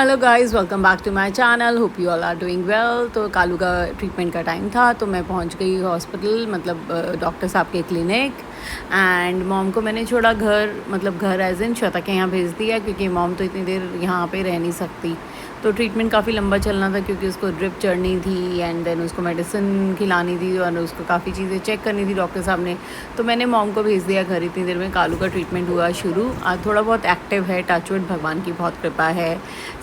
Hello guys, welcome back to my channel. Hope you all are doing well. तो कालू का treatment का time था तो मैं पहुंच गई हॉस्पिटल, मतलब डॉक्टर साहब के क्लिनिक। एंड मॉम को मैंने छोड़ा घर, मतलब घर एज इन श्वेता के यहाँ भेज दिया क्योंकि मॉम तो इतनी देर यहाँ पे रह नहीं सकती। तो ट्रीटमेंट काफ़ी लंबा चलना था क्योंकि उसको ड्रिप चढ़नी थी एंड देन उसको मेडिसिन खिलानी थी और उसको काफ़ी चीज़ें चेक करनी थी डॉक्टर साहब ने। तो मैंने मॉम को भेज दिया घर। इतनी देर में कालू का ट्रीटमेंट हुआ शुरू। आज थोड़ा बहुत एक्टिव है, टचवुड, भगवान की बहुत कृपा है,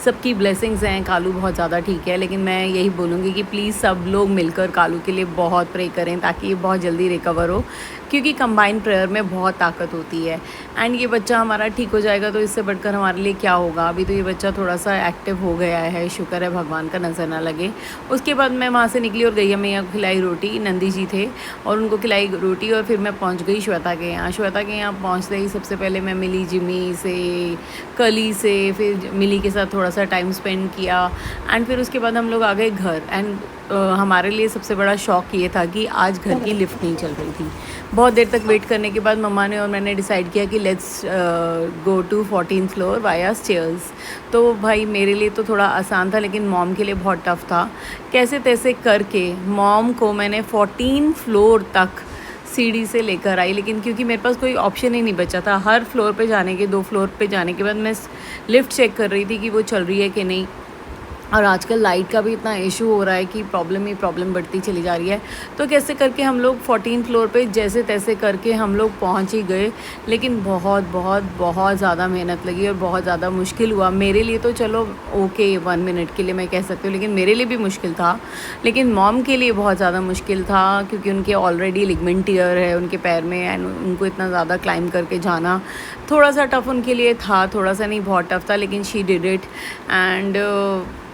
सबकी ब्लेसिंग्स हैं। कालू बहुत ज़्यादा ठीक है, लेकिन मैं यही बोलूँगी कि प्लीज़ सब लोग मिलकर कालू के लिए बहुत प्रे करें ताकि ये बहुत जल्दी रिकवर हो, क्योंकि कंबाइंड प्रेयर में बहुत ताकत होती है। एंड ये बच्चा हमारा ठीक हो जाएगा तो इससे बढ़कर हमारे लिए क्या होगा। अभी तो ये बच्चा थोड़ा सा एक्टिव हो गया है, शुक्र है भगवान का, नज़र ना लगे। उसके बाद मैं वहाँ से निकली और गैया मैया को खिलाई रोटी। नंदी जी थे और उनको खिलाई रोटी और फिर मैं पहुँच गई श्वेता के यहाँ। श्वेता के यहाँ पहुँचते ही सबसे पहले मैं मिली जिमी से, कली से, फिर मिली के साथ थोड़ा सा टाइम स्पेंड किया। एंड फिर उसके बाद हम लोग आ गए घर। एंड हमारे लिए सबसे बड़ा शौक ये था कि आज घर की लिफ्ट नहीं चल रही थी। बहुत देर तक वेट करने के बाद मम्मा ने और मैंने डिसाइड किया कि let's go to 14th floor via stairs. तो भाई मेरे लिए तो थोड़ा आसान था, लेकिन मॉम के लिए बहुत टफ था। कैसे तैसे करके मॉम को मैंने 14 फ्लोर तक सीढ़ी से लेकर आई, लेकिन क्योंकि मेरे पास कोई ऑप्शन ही नहीं बचा था। हर फ्लोर पे जाने के, 2 फ्लोर पे जाने के बाद मैं लिफ्ट चेक कर रही थी कि वो चल रही है कि नहीं। और आजकल लाइट का भी इतना इशू हो रहा है कि प्रॉब्लम ही प्रॉब्लम बढ़ती चली जा रही है। तो कैसे करके हम लोग 14 फ्लोर पे जैसे तैसे करके हम लोग पहुंच ही गए, लेकिन बहुत बहुत बहुत ज़्यादा मेहनत लगी और बहुत ज़्यादा मुश्किल हुआ मेरे लिए। तो चलो ओके 1 मिनट के लिए मैं कह सकती हूँ, लेकिन मेरे लिए भी मुश्किल था। लेकिन मॉम के लिए बहुत ज़्यादा मुश्किल था क्योंकि उनके ऑलरेडी लिगमेंट टीयर है उनके पैर में एंड उनको इतना ज़्यादा क्लाइंब करके जाना थोड़ा सा टफ़ उनके लिए था। थोड़ा सा नहीं, बहुत टफ़ था, लेकिन she did it. And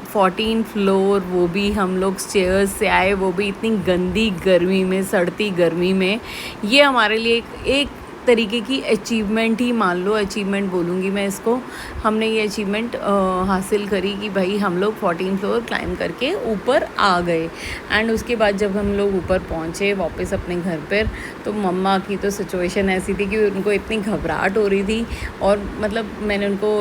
14 floor, वो भी हम लोग स्टेयर्स से आए, वो भी इतनी गंदी गर्मी में, सड़ती गर्मी में। ये हमारे लिए एक तरीके की अचीवमेंट ही मान लो, अचीवमेंट बोलूँगी मैं इसको। हमने ये अचीवमेंट हासिल करी कि भाई हम लोग 14 फ्लोर क्लाइंब करके ऊपर आ गए। एंड उसके बाद जब हम लोग ऊपर पहुँचे वापस अपने घर पर, तो मम्मा की तो सिचुएशन ऐसी थी कि उनको इतनी घबराहट हो रही थी। और मतलब मैंने उनको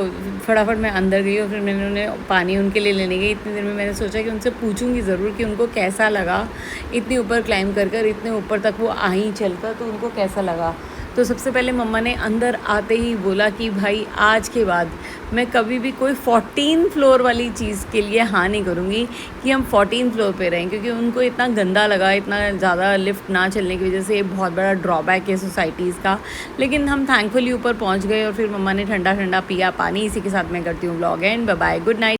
फटाफट मैं अंदर गई और फिर मैंने उन्हें पानी उनके लिए लेने गई। इतनी देर में मैंने सोचा कि उनसे पूछूंगी ज़रूर कि उनको कैसा लगा इतनी ऊपर क्लाइंब कर कर, इतने ऊपर तक वो आ ही चलकर, तो उनको कैसा लगा। तो सबसे पहले मम्मा ने अंदर आते ही बोला कि भाई आज के बाद मैं कभी भी कोई 14 फ्लोर वाली चीज़ के लिए हाँ नहीं करूँगी कि हम 14 फ्लोर पे रहें, क्योंकि उनको इतना गंदा लगा, इतना ज़्यादा लिफ्ट ना चलने की वजह से। ये बहुत बड़ा ड्रॉबैक है सोसाइटीज़ का। लेकिन हम थैंकफुली ऊपर पहुँच गए और फिर मम्मा ने ठंडा ठंडा पिया पानी। इसी के साथ मैं करती हूँ vlog and bye bye, good night.